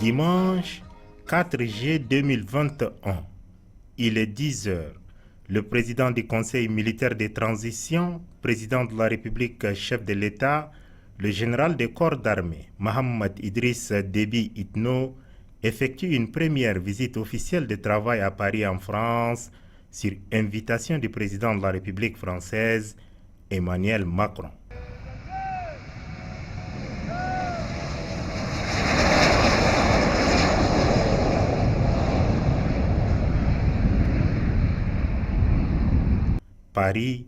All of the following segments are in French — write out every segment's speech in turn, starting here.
Dimanche 4 juillet 2021, il est 10 heures. Le président du Conseil militaire de transition, président de la République, chef de l'État, le général des corps d'armée, Mohamed Idriss Déby Itno, effectue une première visite officielle de travail à Paris en France sur invitation du président de la République française, Emmanuel Macron. Paris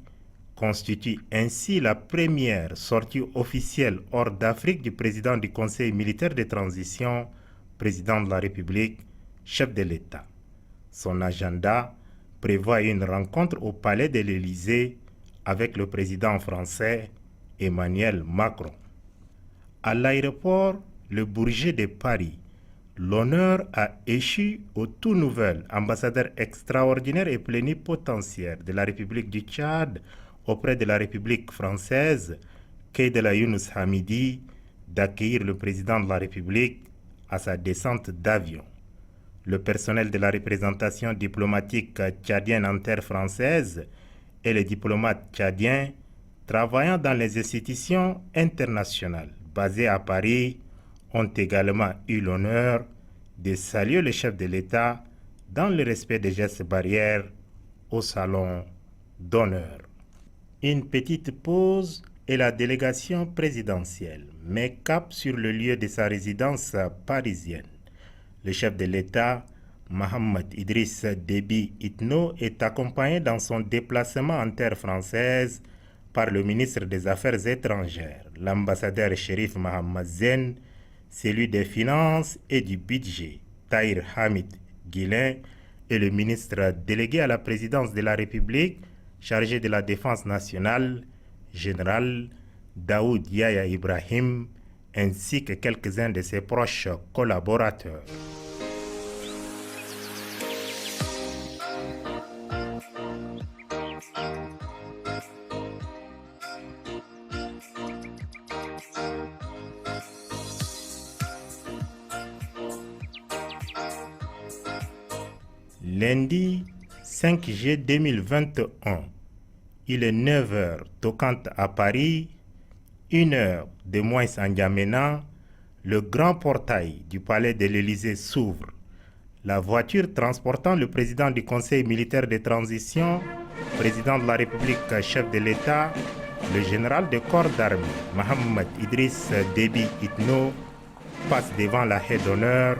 constitue ainsi la première sortie officielle hors d'Afrique du président du Conseil militaire de transition, président de la République, chef de l'État. Son agenda prévoit une rencontre au palais de l'Élysée avec le président français Emmanuel Macron. À l'aéroport Le Bourget de Paris, l'honneur a échu au tout nouvel ambassadeur extraordinaire et plénipotentiaire de la République du Tchad auprès de la République française, Keïdela Younous Hamidi, d'accueillir le président de la République à sa descente d'avion. Le personnel de la représentation diplomatique tchadienne en terre française et les diplomates tchadiens travaillant dans les institutions internationales basées à Paris ont également eu l'honneur de saluer le chef de l'État dans le respect des gestes barrières au salon d'honneur. Une petite pause et la délégation présidentielle met cap sur le lieu de sa résidence parisienne. Le chef de l'État, Mohamed Idriss Déby Itno, est accompagné dans son déplacement en terre française par le ministre des Affaires étrangères, l'ambassadeur Chérif Mohamed Zen, celui des Finances et du Budget, Tahir Hamid Guilin, et le ministre délégué à la présidence de la République, chargé de la Défense nationale, général Daoud Yahya Ibrahim, ainsi que quelques-uns de ses proches collaborateurs. Lundi 5 juillet 2021, il est 9 heures toquant à Paris, 1 heure de moins en N'Djamena, le grand portail du palais de l'Élysée s'ouvre. La voiture transportant le président du Conseil militaire de transition, président de la République, chef de l'État, le général des corps d'armée, Mohamed Idriss Déby Itno, passe devant la haie d'honneur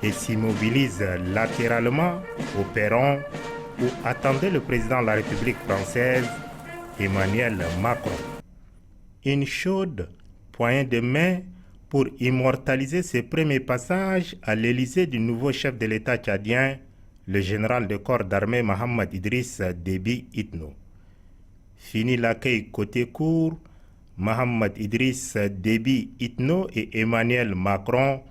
et s'immobilise latéralement au perron où attendait le président de la République française, Emmanuel Macron. Une chaude poignée de main pour immortaliser ses premiers passages à l'Élysée du nouveau chef de l'État tchadien, le général de corps d'armée Mohamed Idriss Déby Itno. Fini l'accueil côté cour, Mohamed Idriss Déby Itno et Emmanuel Macron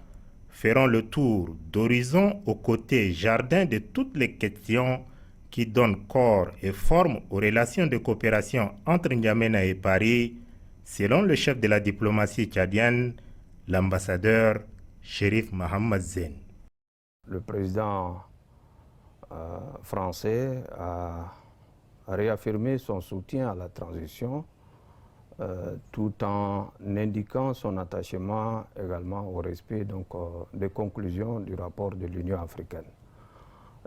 feront le tour d'horizon aux côtés jardin de toutes les questions qui donnent corps et forme aux relations de coopération entre N'Djamena et Paris, selon le chef de la diplomatie tchadienne, l'ambassadeur Chérif Mohamed Zen. Le président français a réaffirmé son soutien à la transition tout en indiquant son attachement également au respect des conclusions du rapport de l'Union africaine.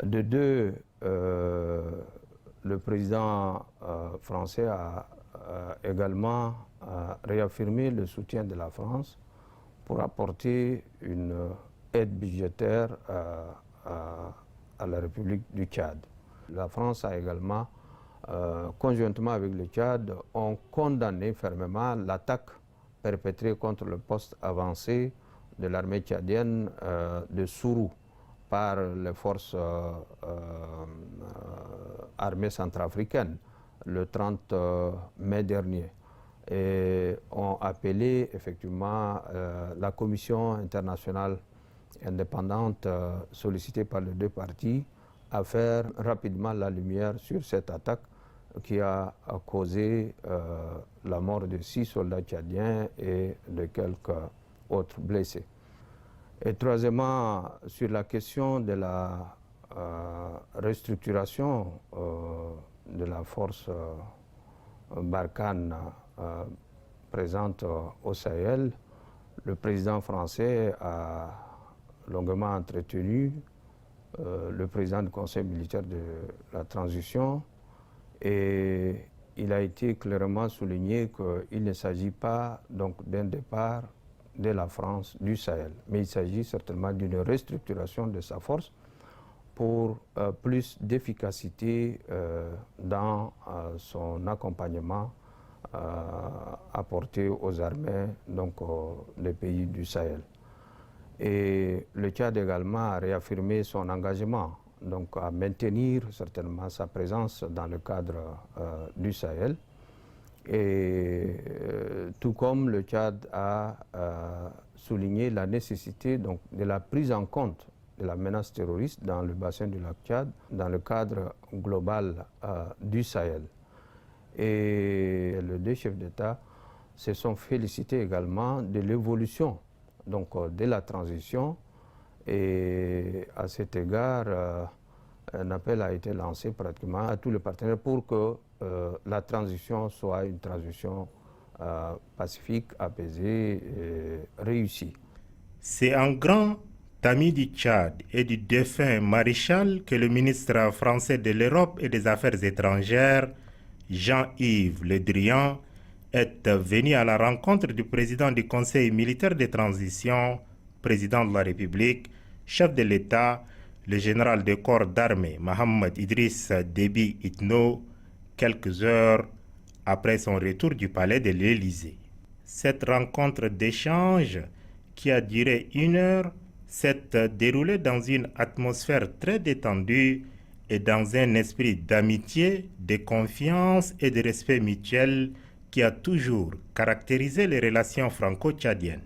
De deux, le président français a également réaffirmé le soutien de la France pour apporter une aide budgétaire à la République du Tchad. La France a également, conjointement avec le Tchad, ont condamné fermement l'attaque perpétrée contre le poste avancé de l'armée tchadienne de Sourou par les forces armées centrafricaines le 30 mai dernier, et ont appelé effectivement la commission internationale indépendante sollicitée par les deux parties à faire rapidement la lumière sur cette attaque qui a causé la mort de 6 soldats tchadiens et de quelques autres blessés. Et troisièmement, sur la question de la restructuration de la force Barkhane présente au Sahel, le président français a longuement entretenu le président du Conseil militaire de la transition et il a été clairement souligné qu'il ne s'agit pas donc d'un départ de la France du Sahel, mais il s'agit certainement d'une restructuration de sa force pour plus d'efficacité dans son accompagnement apporté aux armées donc des pays du Sahel. Et le Tchad également a réaffirmé son engagement donc à maintenir certainement sa présence dans le cadre du Sahel. Et tout comme le Tchad a souligné la nécessité donc, de la prise en compte de la menace terroriste dans le bassin du lac Tchad, dans le cadre global du Sahel. Et les deux chefs d'État se sont félicités également de l'évolution donc, de la transition. Et à cet égard, un appel a été lancé pratiquement à tous les partenaires pour que la transition soit une transition pacifique, apaisée et réussie. C'est un grand ami du Tchad et du défunt maréchal que le ministre français de l'Europe et des Affaires étrangères, Jean-Yves Le Drian, est venu à la rencontre du président du Conseil militaire de transition, président de la République, chef de l'État, le général de corps d'armée Mohamed Idriss Déby Itno, quelques heures après son retour du palais de l'Élysée. Cette rencontre d'échange, qui a duré 1 heure, s'est déroulée dans une atmosphère très détendue et dans un esprit d'amitié, de confiance et de respect mutuel qui a toujours caractérisé les relations franco-tchadiennes.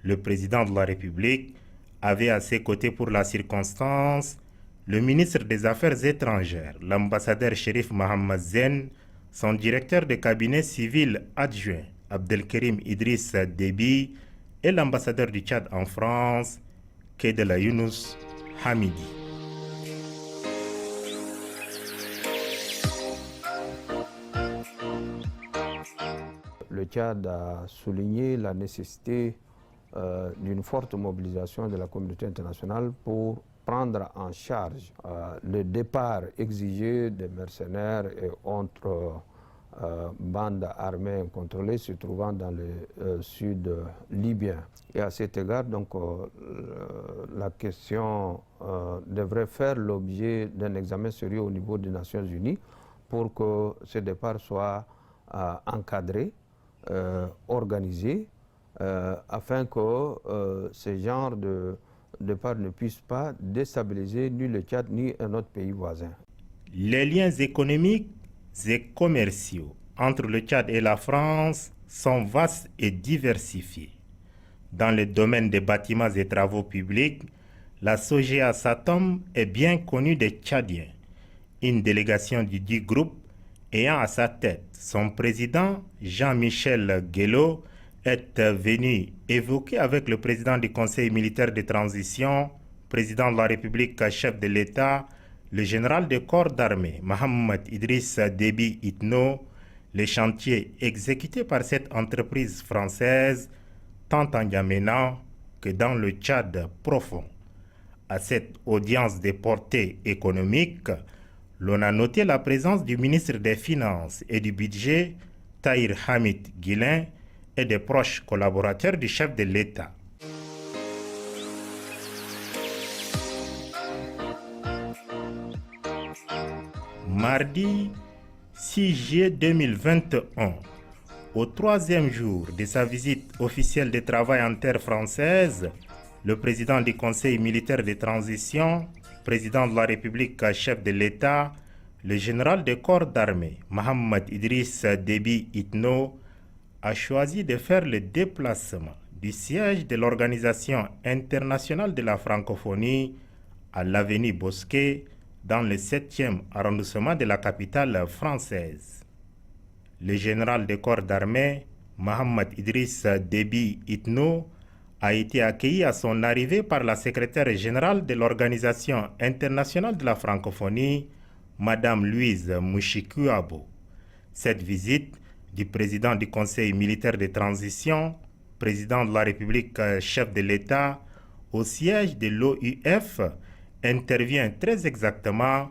Le président de la République avait à ses côtés pour la circonstance le ministre des Affaires étrangères, l'ambassadeur Chérif Mohamed Zen, son directeur de cabinet civil adjoint, Abdelkerim Idriss Déby, et l'ambassadeur du Tchad en France, Kedela Younous Hamidi. Le Tchad a souligné la nécessité d'une forte mobilisation de la communauté internationale pour prendre en charge le départ exigé des mercenaires et autres bandes armées incontrôlées se trouvant dans le sud libyen. Et à cet égard, donc, la question devrait faire l'objet d'un examen sérieux au niveau des Nations Unies pour que ce départ soit encadré, organisé, afin que ce genre de départ ne puisse pas déstabiliser ni le Tchad ni un autre pays voisin. Les liens économiques et commerciaux entre le Tchad et la France sont vastes et diversifiés. Dans le domaine des bâtiments et travaux publics, la Sogea Satom est bien connue des Tchadiens. Une délégation du dit groupe ayant à sa tête son président Jean-Michel Guello est venu évoquer avec le président du Conseil militaire de transition, président de la République, chef de l'État, le général de corps d'armée Mohamed Idriss Déby Itno, les chantiers exécutés par cette entreprise française, tant en Yamena que dans le Tchad profond. À cette audience de portée économique, l'on a noté la présence du ministre des Finances et du Budget, Tahir Hamid Guilin, et des proches collaborateurs du chef de l'État. Mardi 6 juillet 2021, au 3e jour de sa visite officielle de travail en terre française, le président du Conseil militaire de transition, président de la République, chef de l'État, le général de corps d'armée, Mohamed Idriss Déby Itno, a choisi de faire le déplacement du siège de l'Organisation internationale de la francophonie à l'avenue Bosquet, dans le 7e arrondissement de la capitale française. Le général de corps d'armée, Mohamed Idriss Déby Itno, a été accueilli à son arrivée par la secrétaire générale de l'Organisation internationale de la francophonie, Madame Louise Mushikiwabo. Cette visite du président du Conseil militaire de transition, président de la République, chef de l'État, au siège de l'OUF, intervient très exactement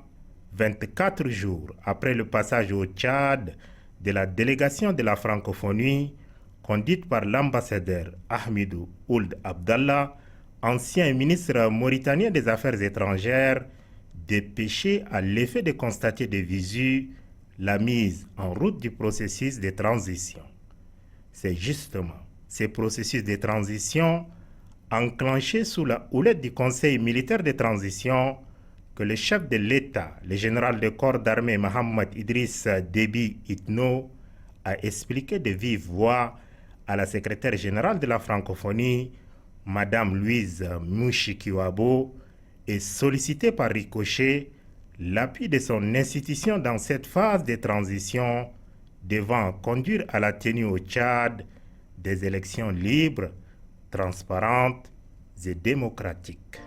24 jours après le passage au Tchad de la délégation de la francophonie conduite par l'ambassadeur Ahmedou Ould Abdallah, ancien ministre mauritanien des Affaires étrangères, dépêché à l'effet de constater de visu la mise en route du processus de transition. C'est justement ces processus de transition enclenchés sous la houlette du Conseil militaire de transition que le chef de l'État, le général de corps d'armée Mohamed Idriss Déby Itno, a expliqué de vive voix à la secrétaire générale de la francophonie, Madame Louise Mushikiwabo, et sollicité par ricochet l'appui de son institution dans cette phase de transition devant conduire à la tenue au Tchad des élections libres, transparentes et démocratiques.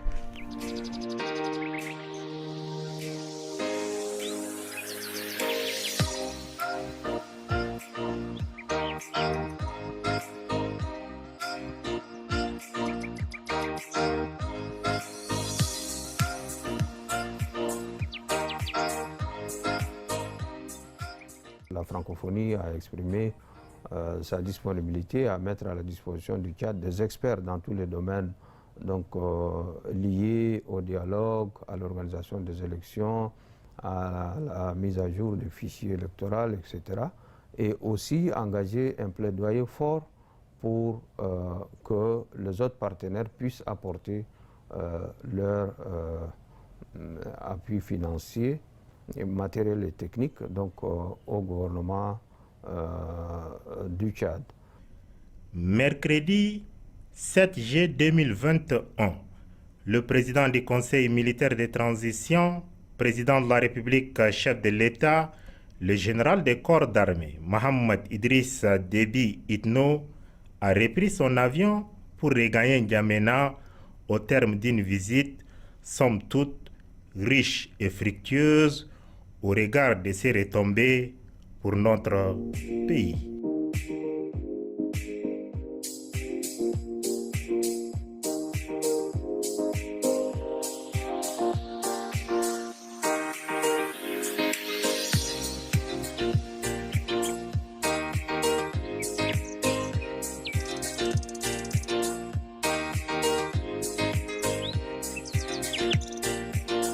La francophonie a exprimé sa disponibilité à mettre à la disposition du Tchad des experts dans tous les domaines donc, liés au dialogue, à l'organisation des élections, à la mise à jour des fichiers électoraux, etc. Et aussi engager un plaidoyer fort pour que les autres partenaires puissent apporter leur appui financier, matériel et technique donc, au gouvernement du Tchad. Mercredi 7 juillet 2021, le président du Conseil militaire de transition, président de la République, chef de l'État, le général des corps d'armée, Mohamed Idriss Déby Itno, a repris son avion pour regagner N'Djamena au terme d'une visite, somme toute, riche et fructueuse au regard de ses retombées pour notre pays.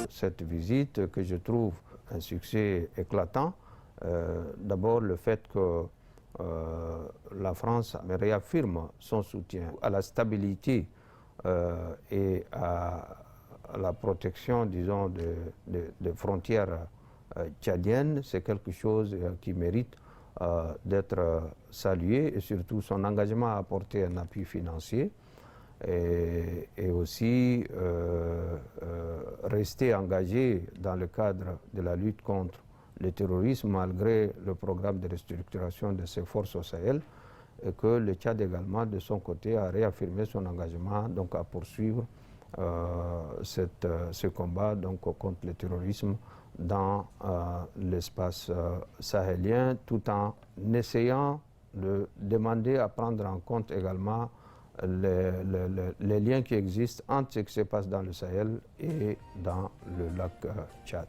Cette visite que je trouve un succès éclatant, d'abord le fait que la France réaffirme son soutien à la stabilité et à la protection, disons, des frontières tchadiennes, c'est quelque chose qui mérite d'être salué, et surtout son engagement à apporter un appui financier et aussi rester engagé dans le cadre de la lutte contre le terrorisme malgré le programme de restructuration de ses forces au Sahel, et que le Tchad également de son côté a réaffirmé son engagement donc, à poursuivre ce combat donc, contre le terrorisme dans l'espace sahélien, tout en essayant de demander à prendre en compte également les liens qui existent entre ce qui se passe dans le Sahel et dans le lac Tchad.